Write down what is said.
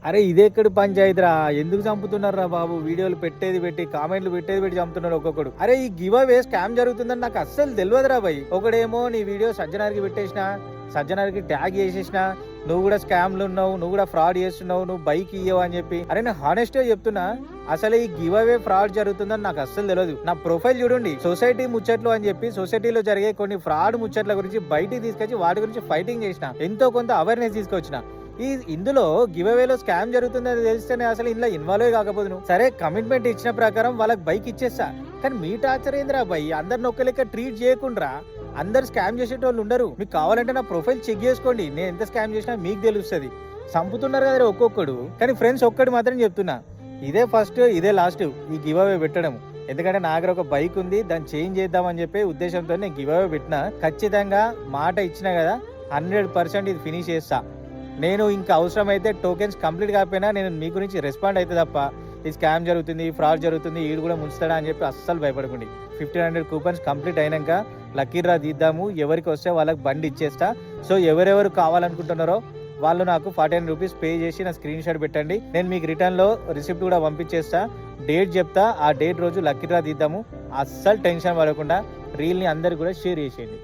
అరే ఇదెక్కడి పంచాయతీరా, ఎందుకు చంపుతున్నారా బాబు? వీడియోలు పెట్టేది పెట్టి కామెంట్లు పెట్టేది పెట్టి చంపుతున్నాడు ఒక్కొక్కడు. అరే ఈ గివ్ అవే స్కామ్ జరుగుతుందని నాకు అస్సలు తెలియదురా భయ్. ఒకడేమో నీ వీడియో సజ్జనార్కి పెట్టేసిన, సజ్జనార్కి ట్యాగ్ చేసేసిన, నువ్వు కూడా స్కామ్లు ఉన్నావు, నువ్వు కూడా ఫ్రాడ్ చేస్తున్నావు, నువ్వు బైక్ ఇయ్యవు అని చెప్పి. అరే నేను హానెస్ట్ గా చెప్తున్నా, అసలు ఈ గివ్ అవే ఫ్రాడ్ జరుగుతుందని నాకు అస్సలు తెలియదు. నా ప్రొఫైల్ చూడండి, సొసైటీ ముచ్చట్లు అని చెప్పి సొసైటీలో జరిగే కొన్ని ఫ్రాడ్ ముచ్చట్ల గురించి బయటికి తీసుకొచ్చి వాటి గురించి ఫైటింగ్ చేసిన, ఎంతో కొంత అవేర్నెస్ తీసుకొచ్చిన. ఇందులో గివ్ అవేలో స్కామ్ జరుగుతుందని తెలిస్తేనే అసలు ఇందులో ఇన్వాల్వ్ కాకపోదును. సరే కమిట్మెంట్ ఇచ్చిన ప్రకారం వాళ్ళకి బైక్ ఇచ్చేస్తా, కానీ మీ టార్చర్ ఏందిరా బై? అందరిని ఒక్క లెక్క ట్రీట్ చేయకుండా అందరు స్కామ్ చేసేటోళ్ళు ఉండరు. మీకు కావాలంటే నా ప్రొఫైల్ చెక్ చేసుకోండి, నేను ఎంత స్కామ్ చేసినా మీకు తెలుస్తుంది. చంపుతున్నారు కదా ఒక్కొక్కడు. కానీ ఫ్రెండ్స్ ఒక్కటి మాత్రం చెప్తున్నా, ఇదే ఫస్ట్ ఇదే లాస్ట్ ఈ గివ్ అవే పెట్టడం. ఎందుకంటే నా దగ్గర ఒక బైక్ ఉంది, దాన్ని చేంజ్ చేద్దామని చెప్పే ఉద్దేశంతో నేను గివ్ అవే పెట్టినా. ఖచ్చితంగా మాట ఇచ్చినా కదా, 100% ఇది ఫినిష్ చేస్తా. నేను ఇంకా అవసరమైతే టోకెన్స్ కంప్లీట్ కాకపోయినా నేను మీ గురించి రెస్పాండ్ అయితే తప్ప ఈ స్కామ్ జరుగుతుంది, ఫ్రాడ్ జరుగుతుంది, ఈడు కూడా ముంచుతాడా అని చెప్పి అస్సలు భయపడకండి. 1500 కూపన్స్ కంప్లీట్ అయినాక లక్కీ డ్రా తీద్దాము. ఎవరికి వస్తే వాళ్ళకి బండి ఇచ్చేస్తా. సో ఎవరెవరు కావాలనుకుంటున్నారో వాళ్ళు నాకు 49 రూపీస్ పే చేసి నా స్క్రీన్ షాట్ పెట్టండి. నేను మీకు రిటర్న్లో రిసిప్ట్ కూడా పంపించేస్తా. డేట్ చెప్తా, ఆ డేట్ రోజు లక్కీ డ్రా తీద్దాము. అస్సలు టెన్షన్ పడకుండా రీల్ని అందరికి కూడా షేర్ చేసేయండి.